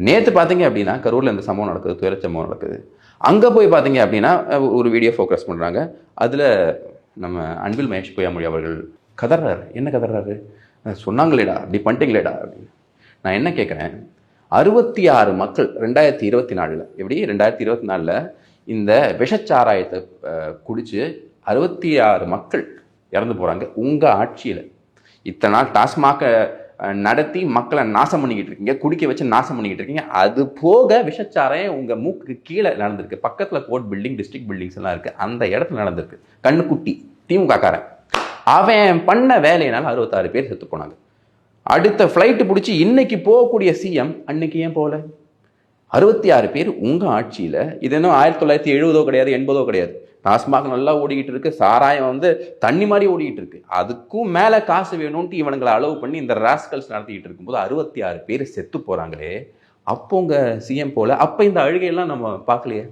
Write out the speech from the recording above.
நேற்று பார்த்தீங்க அப்படின்னா கரூரில் இந்த சம்பவம் நடக்குது, துயர சம்பவம் நடக்குது. அங்கே போய் பார்த்தீங்க அப்படின்னா ஒரு வீடியோ ஃபோக்கஸ் பண்ணுறாங்க. அதில் நம்ம அன்பில் மகேஷ் பொய்யாமொழி அவர்கள் கதறாரு. என்ன கதறாரு? சொன்னாங்களேடா, அப்படி பண்ணிட்டீங்களேடா அப்படின்னு. நான் என்ன கேட்குறேன், 66 மக்கள் 2024 எப்படி 2024 இந்த விஷச்சாராயத்தை குடிச்சு 66 மக்கள் இறந்து போகிறாங்க உங்கள் ஆட்சியில். இத்தனை நாள் டாஸ்மாக நடத்தி மக்களை நாசம் பண்ணிக்கிட்டு இருக்கீங்க, குடிக்க வச்சு நாசம் பண்ணிக்கிட்டு இருக்கீங்க. அது போக விஷச்சாராயம் உங்கள் மூக்கு கீழே நடந்திருக்கு. பக்கத்தில் கோர்ட் பில்டிங், டிஸ்ட்ரிக்ட் பில்டிங்ஸ் எல்லாம் இருக்குது, அந்த இடத்துல நடந்திருக்கு. கண்ணுக்குட்டி திமுக காரன் அவன் பண்ண வேலையினால 66 பேர் செத்து போனாங்க. அடுத்த ஃப்ளைட்டு பிடிச்சி இன்னைக்கு போகக்கூடிய சிஎம் அன்னைக்கு ஏன் போகல? 66 பேர் உங்கள் ஆட்சியில். இது என்ன 1970 கிடையாது, 80 கிடையாது. டாஸ்மாக் நல்லா ஓடிக்கிட்டு இருக்கு, சாராயம் தண்ணி மாதிரி ஓடிக்கிட்டு இருக்கு. அதுக்கும் மேலே காசு வேணும்ன்ட்டு இவனுங்களை அளவு பண்ணி இந்த ராஸ்கல்ஸ் நடத்திக்கிட்டு இருக்கும்போது 66 பேர் செத்து போகிறாங்களே. அப்போ உங்கள் சிஎம் போல. அப்போ இந்த அழுகையெல்லாம் நம்ம பார்க்கலையே.